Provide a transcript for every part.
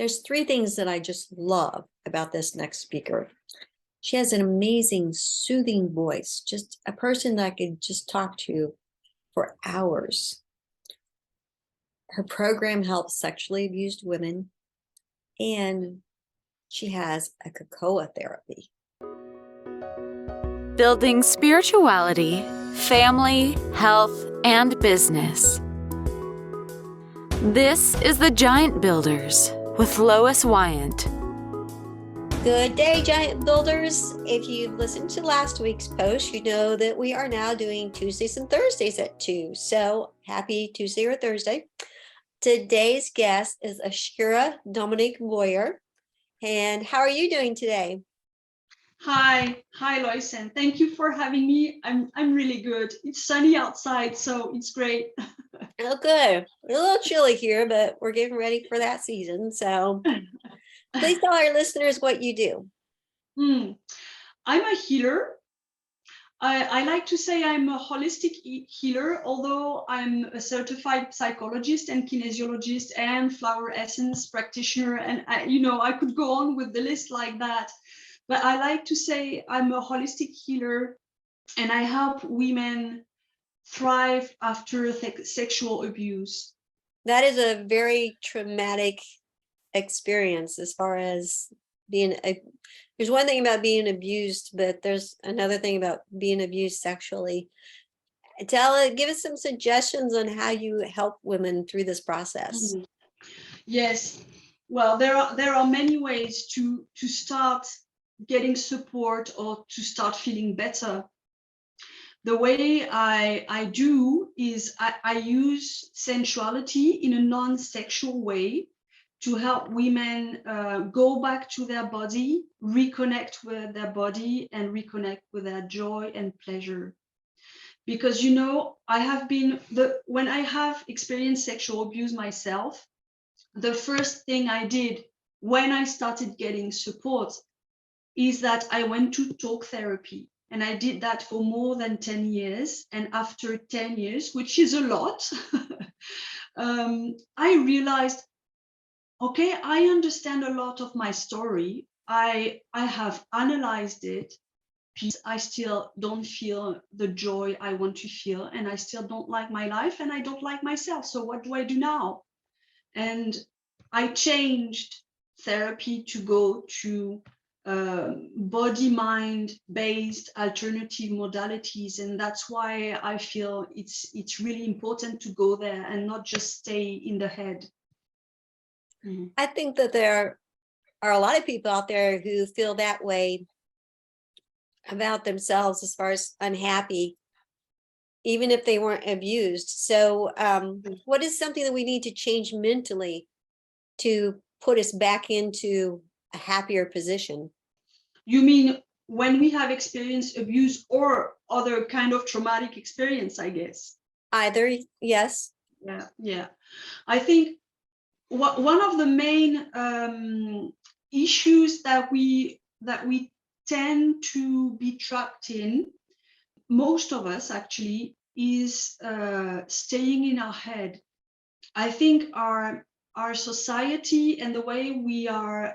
There's three things that I just love about this next speaker. She has an amazing, soothing voice, just a person that I could just talk to for hours. Her program helps sexually abused women, and she has a cocoa therapy. Building spirituality, family, health, and business. This is the Giant Builders with Lois Wyant. Good day, Giant Builders. If you've listened to last week's post, you know that we are now doing Tuesdays and Thursdays at 2. So happy Tuesday or Thursday. Today's guest is Asherah Dominique Boyer. And how are you doing today? Hi, Lois, and thank you for having me. I'm really good. It's sunny outside, so it's great. Oh, good. A little chilly here, but we're getting ready for that season. So please tell our listeners what you do. I'm a healer. I like to say I'm a holistic healer, although I'm a certified psychologist and kinesiologist and flower essence practitioner. And I could go on with the list like that. But I like to say I'm a holistic healer, and I help women thrive after sexual abuse. That is a very traumatic experience as far as there's one thing about being abused, but there's another thing about being abused sexually. Give us some suggestions on how you help women through this process. Yes, well, there are many ways to start getting support or to start feeling better. The way I do is I use sensuality in a non-sexual way to help women go back to their body, reconnect with their body, and reconnect with their joy and pleasure. Because when I have experienced sexual abuse myself, the first thing I did when I started getting support is that I went to talk therapy. And I did that for more than 10 years. And after 10 years, which is a lot, I realized, okay, I understand a lot of my story. I have analyzed it. I still don't feel the joy I want to feel. And I still don't like my life, and I don't like myself. So what do I do now? And I changed therapy to go to body-mind based alternative modalities, and that's why I feel it's really important to go there and not just stay in the head. I think that there are a lot of people out there who feel that way about themselves as far as unhappy, even if they weren't abused. So what is something that we need to change mentally to put us back into a happier position? You mean when we have experienced abuse or other kind of traumatic experience, I guess? Either, yes. Yeah. I think one of the main issues that we tend to be trapped in, most of us actually, is staying in our head. I think our society and the way we are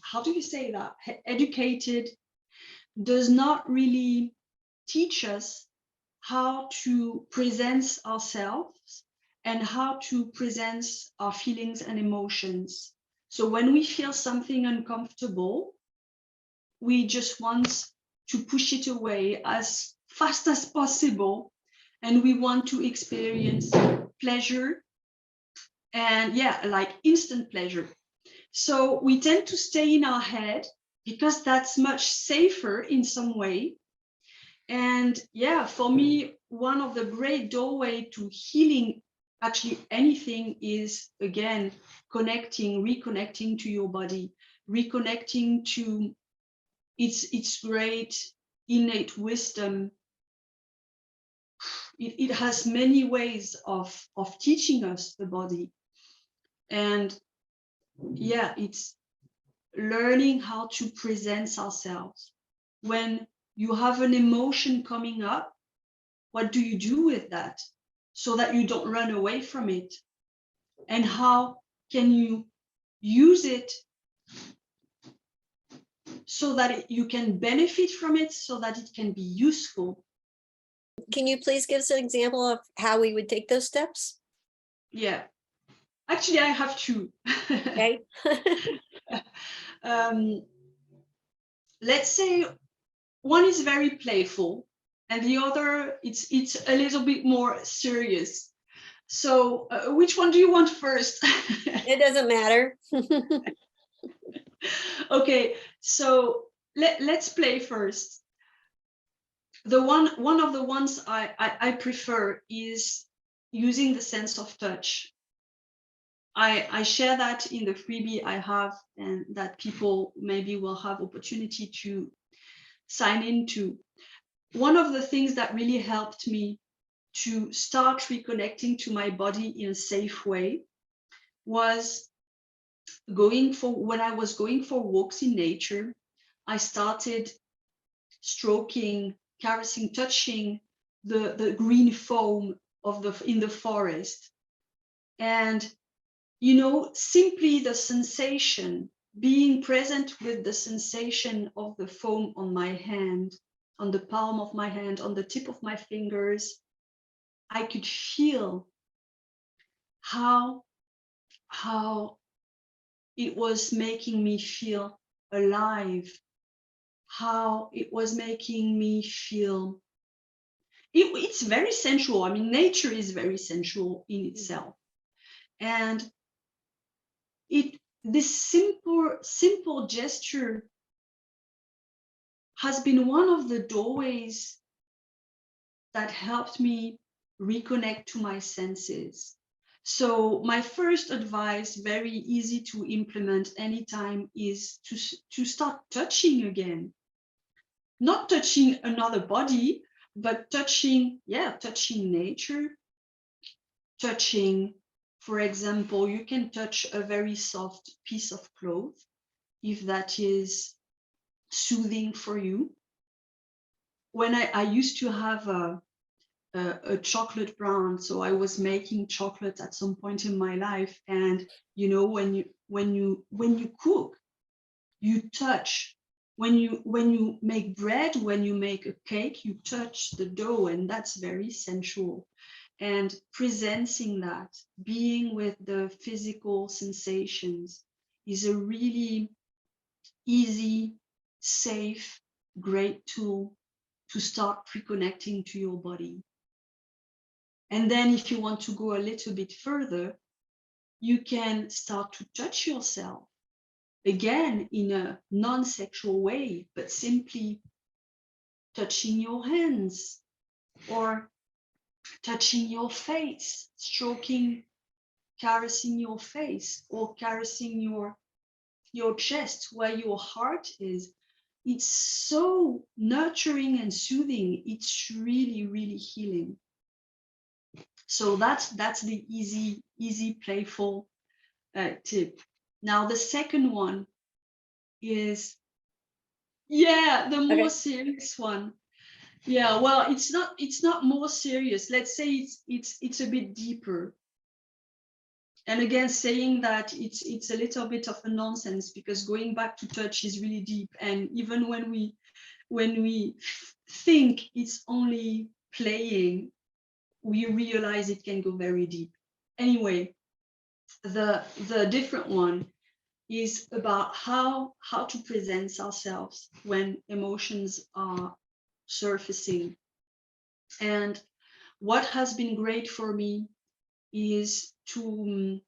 how do you say that, educated, does not really teach us how to present ourselves and how to present our feelings and emotions. So when we feel something uncomfortable, we just want to push it away as fast as possible, and we want to experience pleasure, and like instant pleasure. So we tend to stay in our head because that's much safer in some way. And for me, one of the great doorway to healing actually anything is, again, reconnecting to your body, reconnecting to its great innate wisdom. It has many ways of teaching us the body. And it's learning how to present ourselves. When you have an emotion coming up, what do you do with that so that you don't run away from it? and how can you use it so that you can benefit from it, so that it can be useful. Can you please give us an example of how we would take those steps? Yeah, actually I have two. Okay. Let's say one is very playful and the other it's a little bit more serious. So which one do you want first? It doesn't matter. Okay, so let's play first. One of the ones I prefer is using the sense of touch. I share that in the freebie I have, and that people maybe will have opportunity to sign into. One of the things that really helped me to start reconnecting to my body in a safe way was when I was going for walks in nature, I started stroking, caressing, touching the green foam in the forest. And simply the sensation, being present with the sensation of the foam on my hand, on the palm of my hand, on the tip of my fingers, I could feel how it was making me feel alive, how it was making me feel. It's very sensual. I mean, nature is very sensual in itself. And this simple gesture has been one of the doorways that helped me reconnect to my senses. So my first advice, very easy to implement anytime, is to start touching again. Not touching another body, but touching nature, touching, for example, you can touch a very soft piece of cloth if that is soothing for you. When I used to have a chocolate brand, so I was making chocolate at some point in my life, and when you cook, you touch. When you make bread, when you make a cake, you touch the dough, and that's very sensual. And presencing that, being with the physical sensations, is a really easy, safe, great tool to start reconnecting to your body. And then if you want to go a little bit further, you can start to touch yourself, again, in a non-sexual way, but simply touching your hands or touching your face, stroking, caressing your face, or caressing your chest where your heart is. It's so nurturing and soothing. It's really, really healing. So that's the easy, playful tip. Now the second one is, the more serious one. Yeah, well, it's not more serious. Let's say it's a bit deeper. And again, saying that it's a little bit of a nonsense, because going back to touch is really deep. And even when we think it's only playing, we realize it can go very deep. Anyway, the different one is about how to present ourselves when emotions are surfacing. And what has been great for me is to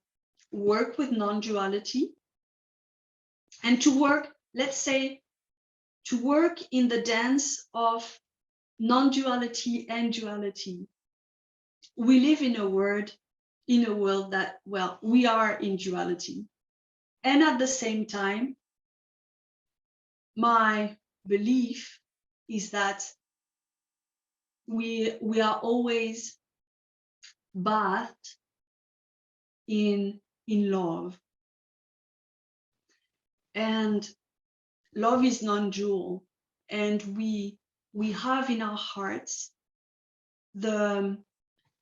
work with non-duality, and to work, let's say, to work in the dance of non-duality and duality. We live in a world that, well, we are in duality. And at the same time, my belief is that we are always bathed in love. And love is non-dual, and we have in our hearts the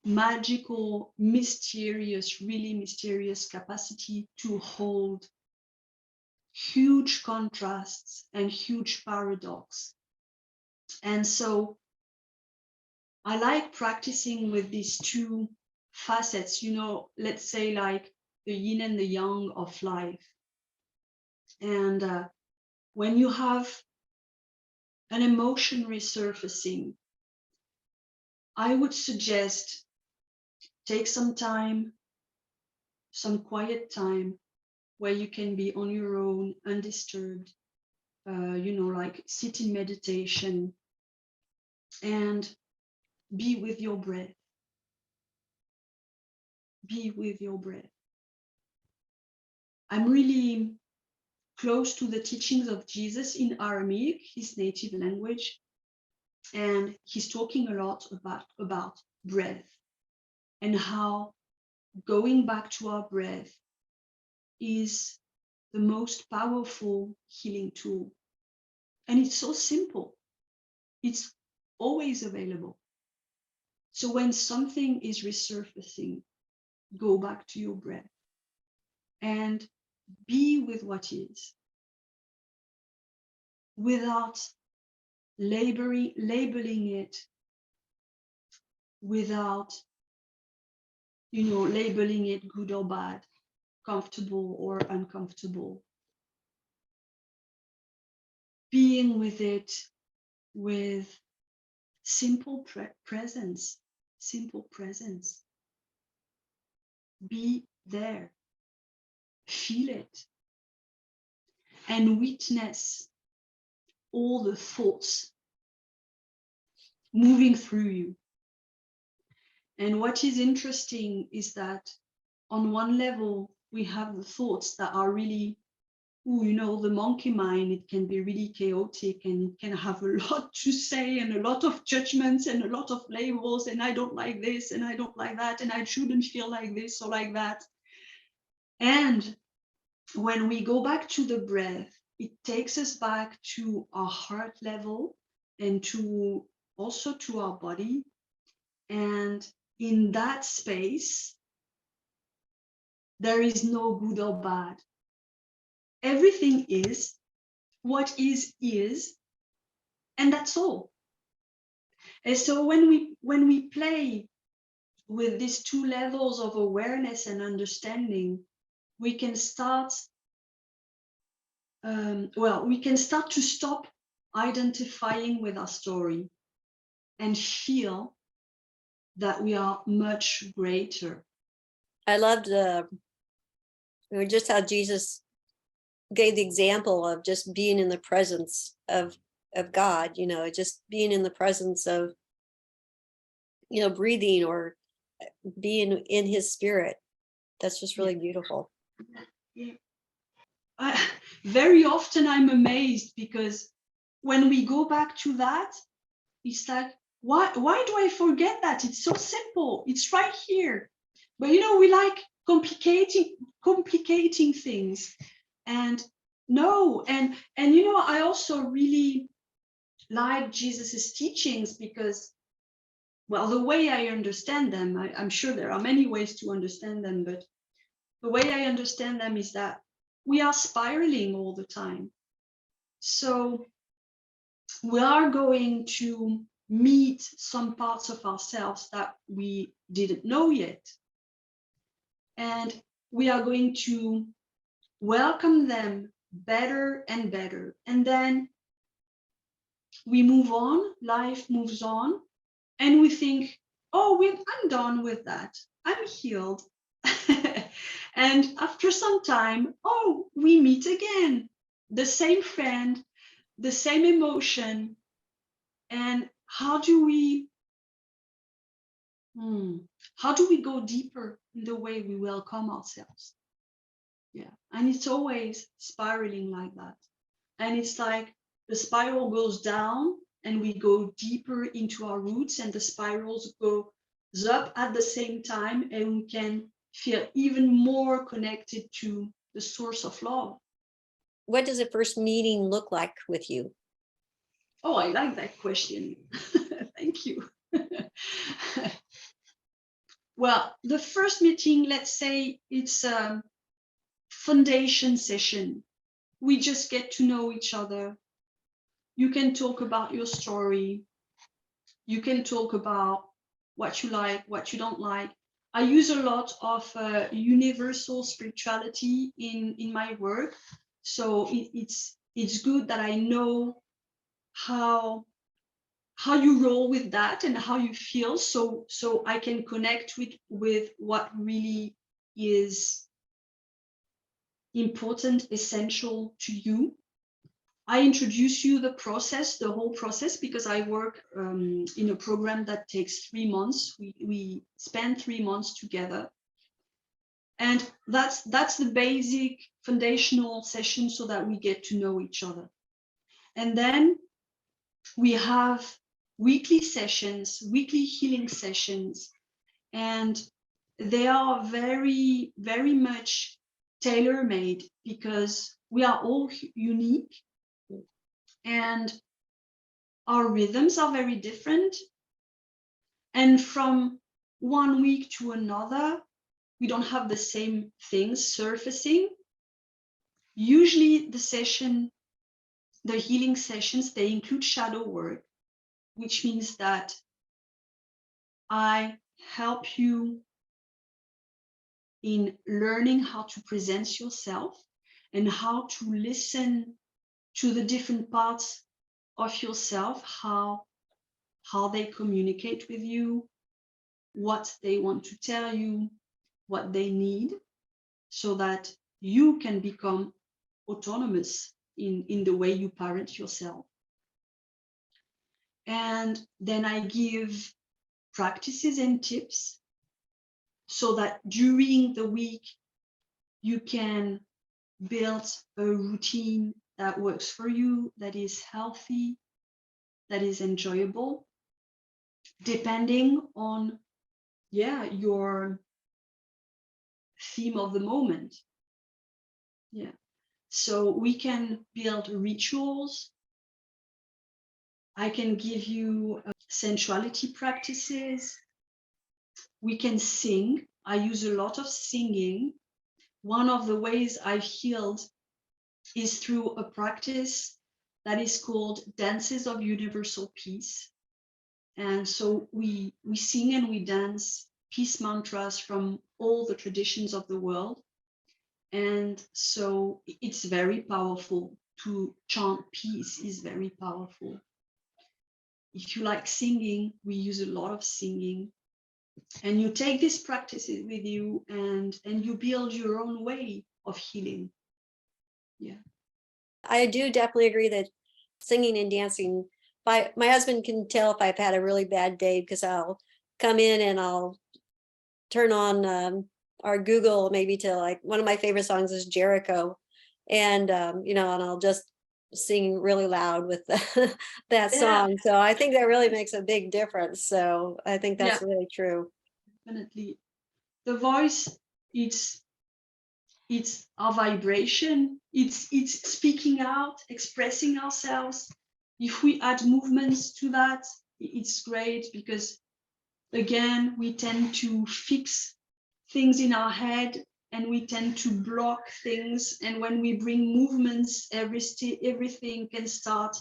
magical, mysterious, really mysterious capacity to hold huge contrasts and huge paradox. And so I like practicing with these two facets, let's say like the yin and the yang of life. And when you have an emotion resurfacing, I would suggest take some time, some quiet time where you can be on your own, undisturbed, like sit in meditation and be with your breath. Be with your breath. I'm really close to the teachings of Jesus in Aramaic, his native language, and he's talking a lot about breath and how going back to our breath is the most powerful healing tool. And it's so simple. It's always available. So when something is resurfacing, go back to your breath and be with what is without labeling it, without, labeling it good or bad, comfortable or uncomfortable. Being with it with simple presence, simple presence. Be there, feel it, and witness all the thoughts moving through you. And what is interesting is that on one level, we have the thoughts that are really, the monkey mind. It can be really chaotic and it can have a lot to say and a lot of judgments and a lot of labels. And I don't like this and I don't like that. And I shouldn't feel like this or like that. And when we go back to the breath, it takes us back to our heart level and also to our body. And in that space, there is no good or bad. Everything is what is, and that's all. And so when we play with these two levels of awareness and understanding, we can start to stop identifying with our story and feel that we are much greater. I loved just how Jesus gave the example of just being in the presence of God, just being in the presence of, breathing or being in his spirit. That's just really beautiful. Yeah. Very often I'm amazed because when we go back to that, it's like, why do I forget that? It's so simple. It's right here. But we like complicating things. And no, and I also really like Jesus's teachings because, well, the way I understand them, I'm sure there are many ways to understand them, but the way I understand them is that we are spiraling all the time. So we are going to meet some parts of ourselves that we didn't know yet. And we are going to welcome them better and better. And then we move on, life moves on, and we think, oh, I'm done with that. I'm healed. And after some time, oh, we meet again. The same friend, the same emotion. And how do we go deeper in the way we welcome ourselves? Yeah. And it's always spiraling like that. And it's like the spiral goes down and we go deeper into our roots, and the spirals goes up at the same time, and we can feel even more connected to the source of love. What does a first meeting look like with you? Oh, I like that question. Thank you. Well, the first meeting, let's say it's a foundation session. We just get to know each other. You can talk about your story. You can talk about what you like, what you don't like. I use a lot of universal spirituality in my work. So it's good that I know how you roll with that and how you feel, so I can connect with what really is important, essential to you. I introduce you the whole process, because I work in a program that takes 3 months. We spend 3 months together, and that's the basic foundational session, so that we get to know each other. And then we have weekly sessions, weekly healing sessions, and they are very, very much tailor-made, because we are all unique and our rhythms are very different. And from one week to another, we don't have the same things surfacing. Usually the healing sessions, they include shadow work, which means that I help you in learning how to present yourself and how to listen to the different parts of yourself, how they communicate with you, what they want to tell you, what they need, so that you can become autonomous in the way you parent yourself. And then I give practices and tips, so that during the week you can build a routine that works for you, that is healthy, that is enjoyable, depending on your theme of the moment. So we can build rituals. I can give you sensuality practices. We can sing. I use a lot of singing. One of the ways I've healed is through a practice that is called Dances of Universal Peace. And so we sing and we dance peace mantras from all the traditions of the world. And so it's very powerful. To chant peace is very powerful. If you like singing, we use a lot of singing. And you take these practices with you, and you build your own way of healing. Yeah. I do definitely agree that singing and dancing, my husband can tell if I've had a really bad day, because I'll come in and I'll turn on our Google, maybe to, like, one of my favorite songs is Jericho, and and I'll just sing really loud with that song. So I think that really makes a big difference. So I think that's really true. Definitely. The voice, it's our vibration. It's speaking out, expressing ourselves. If we add movements to that, it's great, because again, we tend to fix things in our head, and we tend to block things. And when we bring movements, everything can start,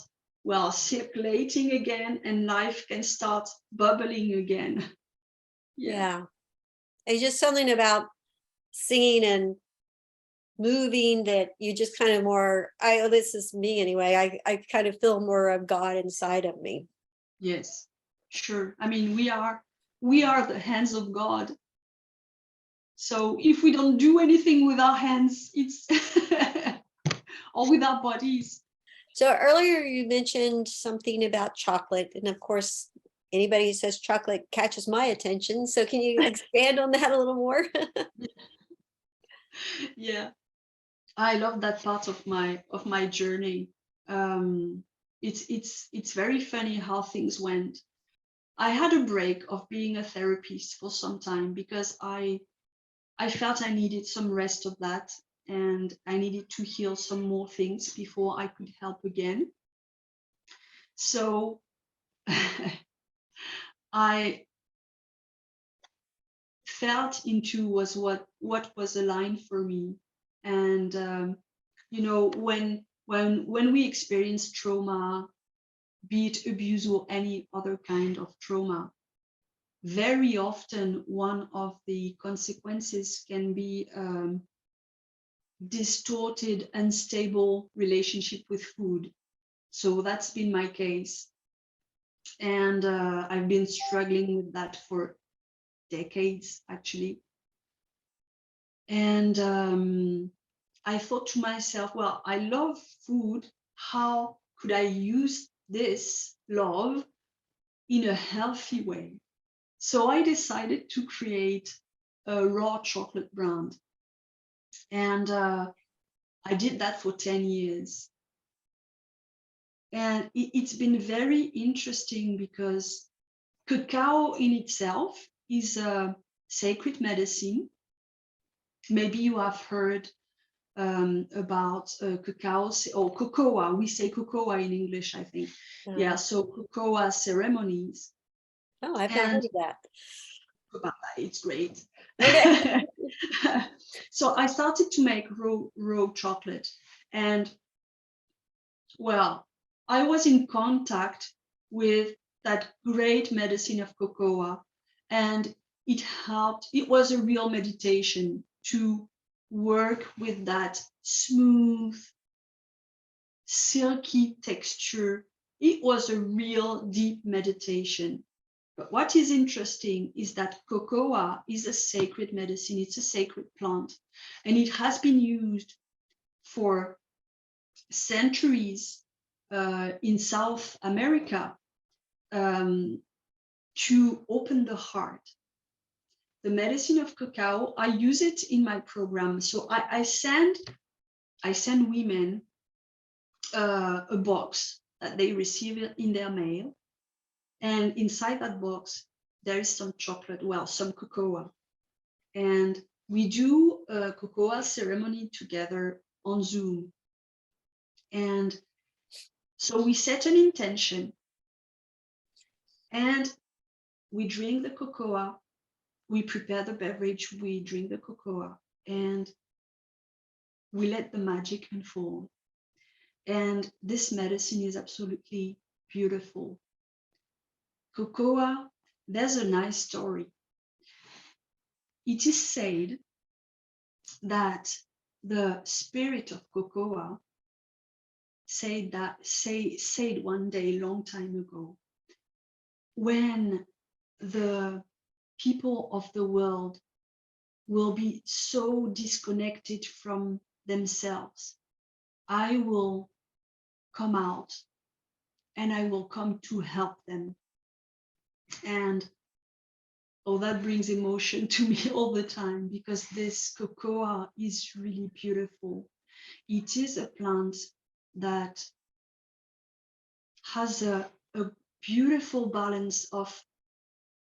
circulating again, and life can start bubbling again. Yeah. It's just something about singing and moving that you just kind of this is me anyway, I kind of feel more of God inside of me. Yes, sure. I mean, we are the hands of God. So if we don't do anything with our hands, it's or with our bodies. So earlier you mentioned something about chocolate, and of course anybody who says chocolate catches my attention. So can you expand on that a little more? Yeah, I love that part of my journey. It's very funny how things went. I had a break of being a therapist for some time, because I felt I needed some rest of that, and I needed to heal some more things before I could help again. So I felt into was what was aligned for me. And you know, when we experience trauma, be it abuse or any other kind of trauma, very often one of the consequences can be distorted, unstable relationship with food. So that's been my case. And I've been struggling with that for decades, actually. And I thought to myself, well, I love food. How could I use this love in a healthy way? So I decided to create a raw chocolate brand. And I did that for 10 years. And it's been very interesting because cacao in itself is a sacred medicine. Maybe you have heard about cacao or cocoa. We say cocoa in English, I think. Yeah, so cocoa ceremonies. Oh, I've never heard of that. About that, it's great. Okay. So I started to make raw chocolate, and well, I was in contact with that great medicine of cocoa, and it helped. It was a real meditation to work with that smooth, silky texture. It was a real deep meditation. But what is interesting is that cocoa is a sacred medicine. It's a sacred plant, and it has been used for centuries in South America to open the heart. The medicine of cacao, I use it in my program. So I send women a box that they receive in their mail, and inside that box there is some chocolate, well, some cocoa, and we do a cocoa ceremony together on Zoom. And so we set an intention, and we drink the cocoa, we prepare the beverage, we drink the cocoa, and we let the magic unfold. And this medicine is absolutely beautiful. Cocoa, there's a nice story. It is said that the spirit of cocoa said one day, long time ago, when the people of the world will be so disconnected from themselves, I will come out and I will come to help them. And oh, that brings emotion to me all the time, because this cocoa is really beautiful. It is a plant that has a beautiful balance of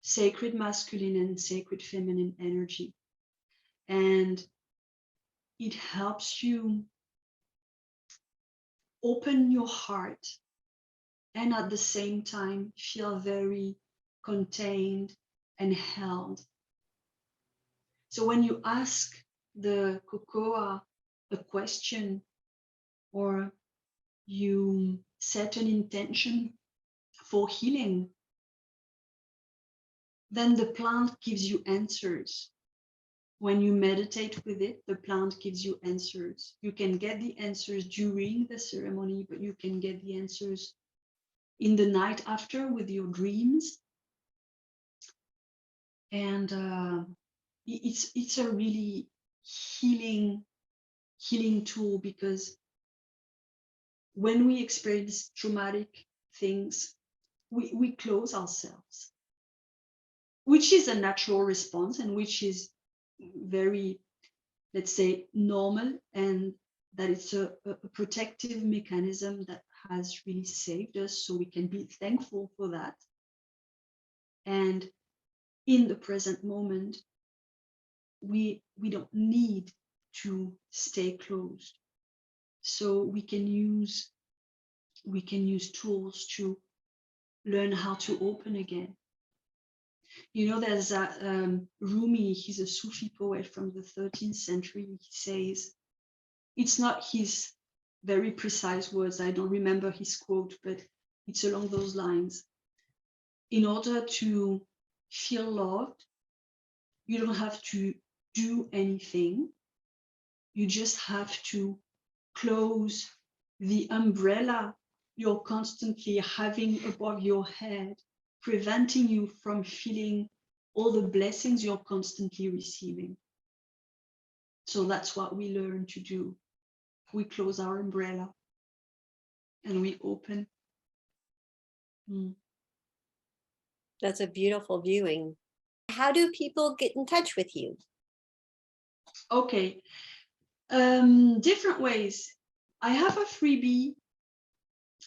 sacred masculine and sacred feminine energy. And it helps you open your heart and at the same time feel very contained and held. So when you ask the cocoa a question, or you set an intention for healing, then the plant gives you answers. When you meditate with it, the plant gives you answers. You can get the answers during the ceremony, but you can get the answers in the night after with your dreams. And it's a really healing tool, because when we experience traumatic things, we close ourselves, which is a natural response and which is very, let's say, normal, and that it's a protective mechanism that has really saved us, so we can be thankful for that. And in the present moment, we don't need to stay closed. So we can use tools to learn how to open again. You know, there's Rumi, he's a Sufi poet from the 13th century. He says, it's not his very precise words, I don't remember his quote, but it's along those lines. In order to feel loved, you don't have to do anything. You just have to close the umbrella you're constantly having above your head, preventing you from feeling all the blessings you're constantly receiving. So that's what we learn to do. We close our umbrella and we open. That's a beautiful viewing. How do people get in touch with you? Okay, different ways. I have a freebie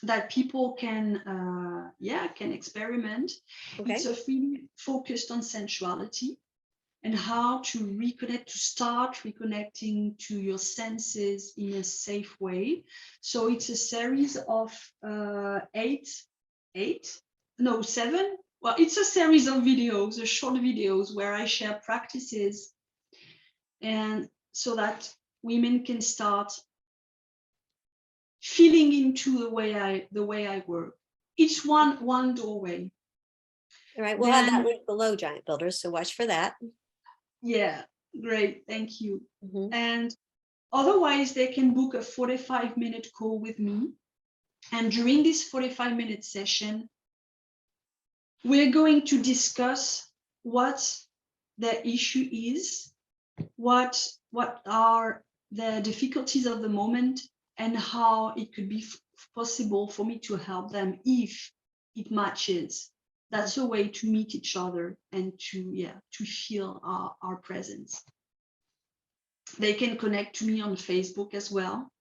that people can experiment. Okay. It's a freebie focused on sensuality and how to reconnect, to start reconnecting to your senses in a safe way. So it's a series of 7. Well, it's a series of videos, short videos where I share practices, and so that women can start feeling into the way I work. It's one doorway. All right, we'll have that link below, Giant Builders, so watch for that. Yeah, great, thank you. And otherwise, they can book a 45-minute call with me. And during this 45-minute session, we're going to discuss what the issue is, what are the difficulties of the moment, and how it could be possible for me to help them if it matches. That's a way to meet each other and to feel our presence. They can connect to me on Facebook as well,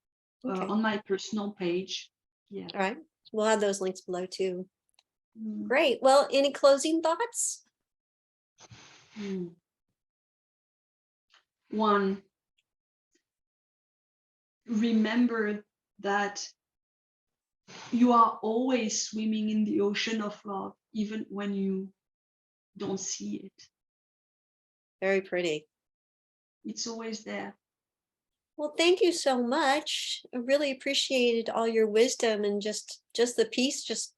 on my personal page. Yeah. All right. We'll have those links below too. Great. Well, any closing thoughts? One, remember that you are always swimming in the ocean of love, even when you don't see it. Very pretty. It's always there. Well, thank you so much. I really appreciated all your wisdom, and just the peace just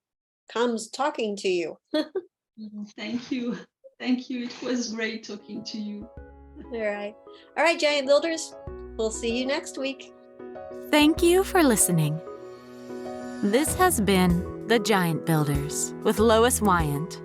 comes talking to you. Thank you. Thank you. It was great talking to you. All right. All right, Giant Builders. We'll see you next week. Thank you for listening. This has been The Giant Builders with Lois Wyant.